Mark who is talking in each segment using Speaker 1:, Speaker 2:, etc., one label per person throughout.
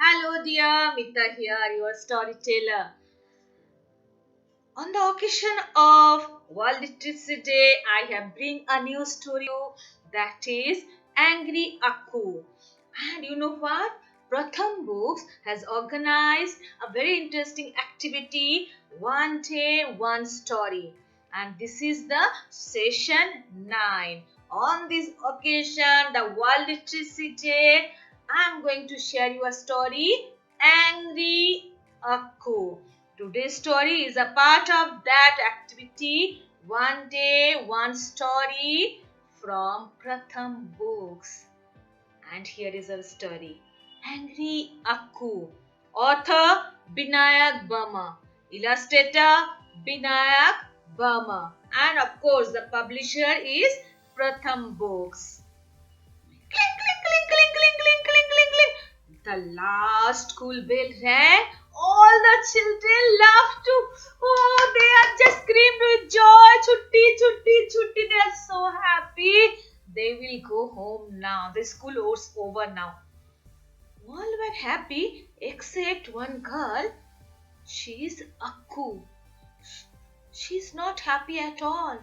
Speaker 1: Hello dear, Mita here, your storyteller. On the occasion of World Literacy Day, I have bring a new story that is Angry Akku. And you know what? Pratham Books has organized a very interesting activity, one day, one story. And this is the session 9. On this occasion, the World Literacy Day, I am going to share you a story, Angry Akku. Today's story is a part of that activity, one day, one story from Pratham Books. And here is our story. Angry Akku. Author Binayak Burma. Illustrator Binayak Burma. And of course, the publisher is Pratham Books. Clink, clink, clink, clink, clink, clink, clink, clink, clink. The last school bell rang. All the children laughed too. Oh, they are just screamed with joy. Chutti, chutti, chutti. They are so happy. They will go home now. The school is over now. All were happy except one girl. She is Akku. She is not happy at all.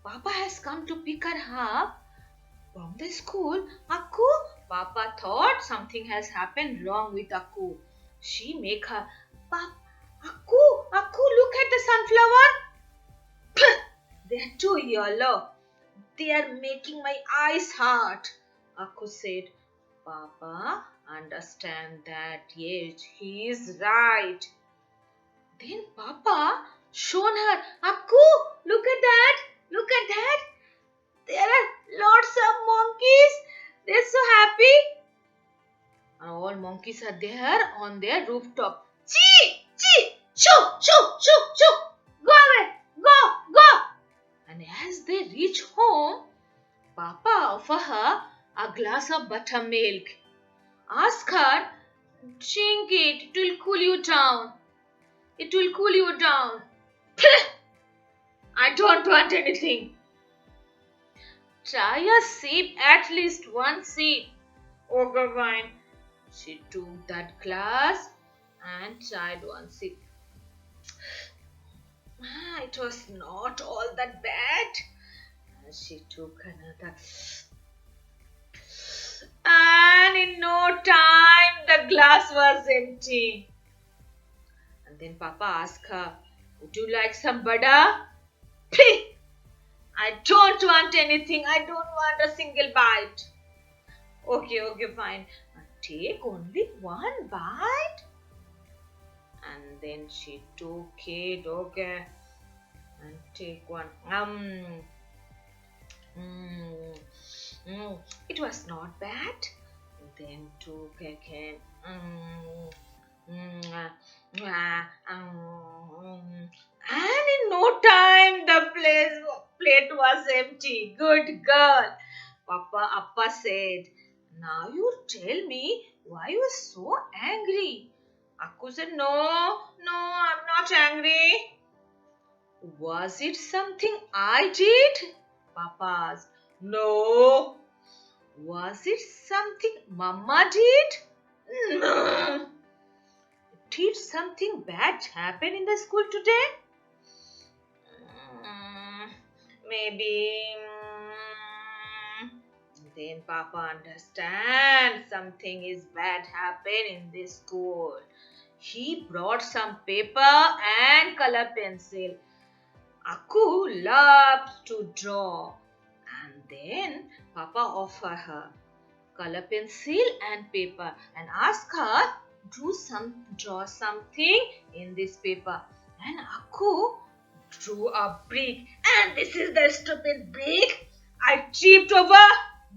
Speaker 1: Papa has come to pick her up from the school. Akku, Papa thought something has happened wrong with Akku. She make her, Akku, look at the sunflower. They are too yellow. They are making my eyes hurt. Akku said, Papa, understand that. Yes, he is right. Then Papa shown her, Akku, look at that. Look at that. There are lots of monkeys. They're so happy. And all monkeys are there on their rooftop. Chee! Chee! Shoo! Shoo! Shoo! Shoo! Go away! Go! And as they reach home, Papa offer her a glass of buttermilk. Ask her, drink it. It will cool you down. It will cool you down. I don't want anything. Try a sip, at least one sip. Okay, fine. She took that glass and tried one sip. It was not all that bad. She took another. And in no time, the glass was empty. And then Papa asked her, would you like some bada? I don't want anything. I don't want a single bite. Okay, fine. Take only one bite. And then she took it, okay. And take one. It was not bad. Then took again. And in no time the plate was empty. Good girl. Appa said, now you tell me why you were so angry. Akku said, no, I'm not angry. Was it something I did? Papa asked. No. Was it something Mama did? No. Did something bad happen in the school today? Maybe. Then Papa understands something is bad happened in this school. He brought some paper and color pencil. Akku loves to draw. And then Papa offer her color pencil and paper and ask her draw something in this paper. And Akku drew a brick. And this is the stupid brick I tripped over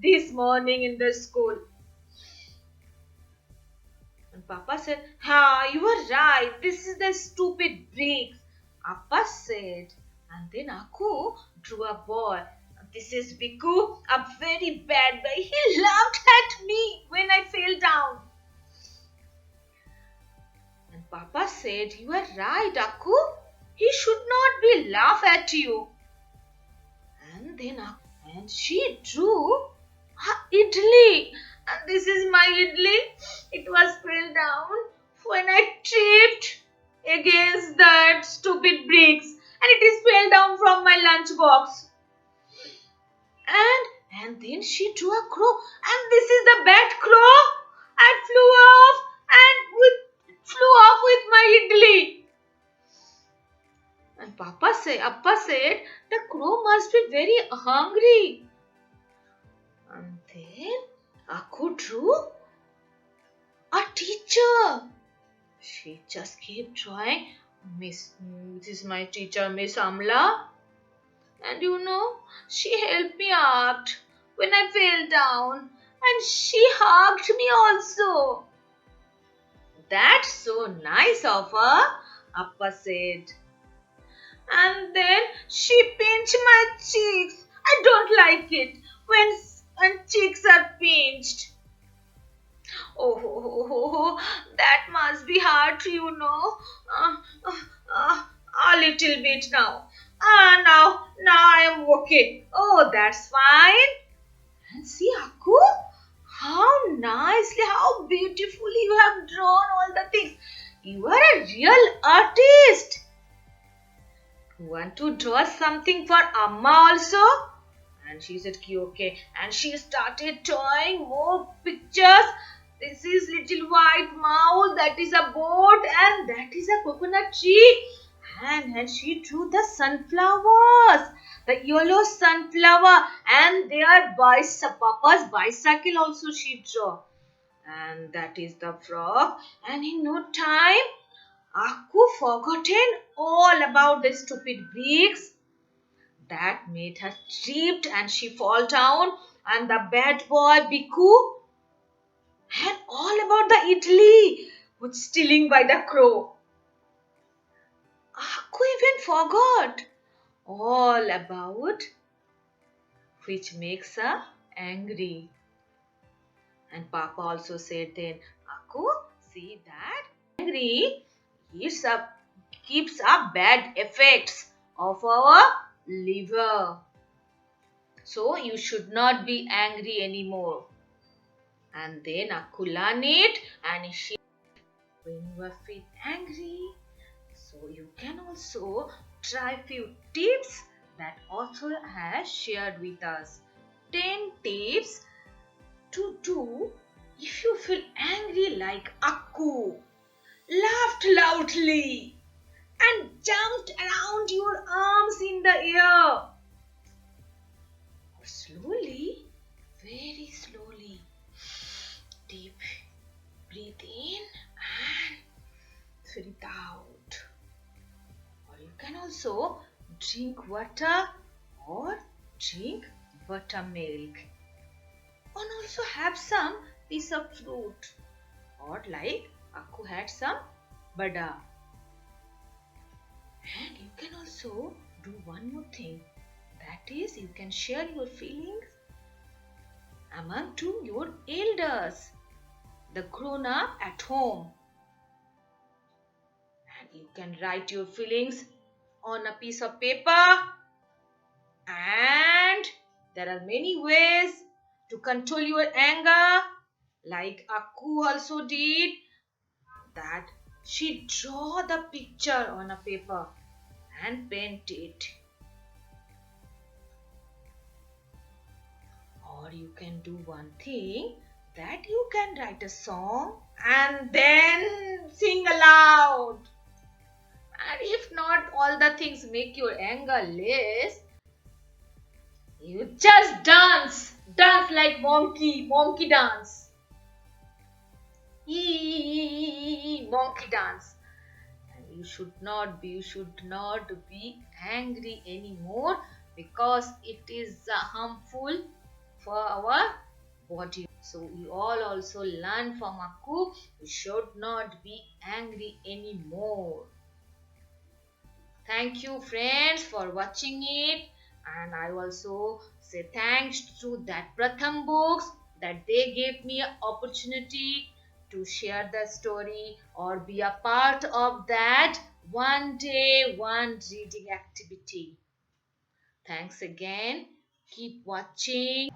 Speaker 1: this morning in the school. And Papa said, you are right. This is the stupid brick. Appa said. And then Akku drew a ball. This is Biku, a very bad boy. He laughed at me when I fell down. And Papa said, you are right, Akku. He should not be laugh at you. And then she drew idli. And this is my idli. It was lunchbox. And then she drew a crow, and this is the bad crow, and flew off with my idli. And Appa said, the crow must be very hungry. And then Aku drew a teacher. She just kept drawing. This is my teacher, Miss Amla. And she helped me out when I fell down. And she hugged me also. That's so nice of her, Appa said. And then she pinched my cheeks. I don't like it when cheeks are pinched. Oh, that must be hard, Uh, a little bit now. Now I am okay. Oh, that's fine. And see, Aku, how nicely, how beautifully you have drawn all the things. You are a real artist. You want to draw something for Amma also? And she said, okay. And she started drawing more pictures. This is little white mouse, that is a boat, and that is a coconut tree. And she drew the sunflowers, the yellow sunflower, and their Papa's bicycle also she drew. And that is the frog. And in no time, Aku forgotten all about the stupid bricks that made her tripped and she fall down, and the bad boy Biku and all about the idli was stealing by the crow. Aku even forgot all about which makes her angry. And Papa also said then, Aku, see that angry keeps up bad effects of our liver. So you should not be angry anymore. And then Aku learned it, and she, when you are feel angry, so you can also try few tips that author has shared with us. 10 tips to do if you feel angry like Aku. Laughed loudly and jumped around your arms in the air. Slowly, very slowly, deep breathe in and breathe out. Or you can also drink water or drink buttermilk. And also have some piece of fruit. Or like Aku had some badam. And you can also do one more thing. That is, you can share your feelings among your elders, the grown-up at home. And you can write your feelings on a piece of paper. And there are many ways to control your anger, like Aku also did, that she draw the picture on a paper and paint it. Or you can do one thing, that you can write a song and then sing aloud. And if not all the things make your anger less, you just dance like monkey dance. Monkey dance. And you should not be angry anymore, because it is harmful for our body. So we all also learn from Aku, we should not be angry anymore. Thank you friends for watching it, and I also say thanks to that Pratham Books that they gave me an opportunity to share the story or be a part of that one day one reading activity. Thanks again. Keep watching.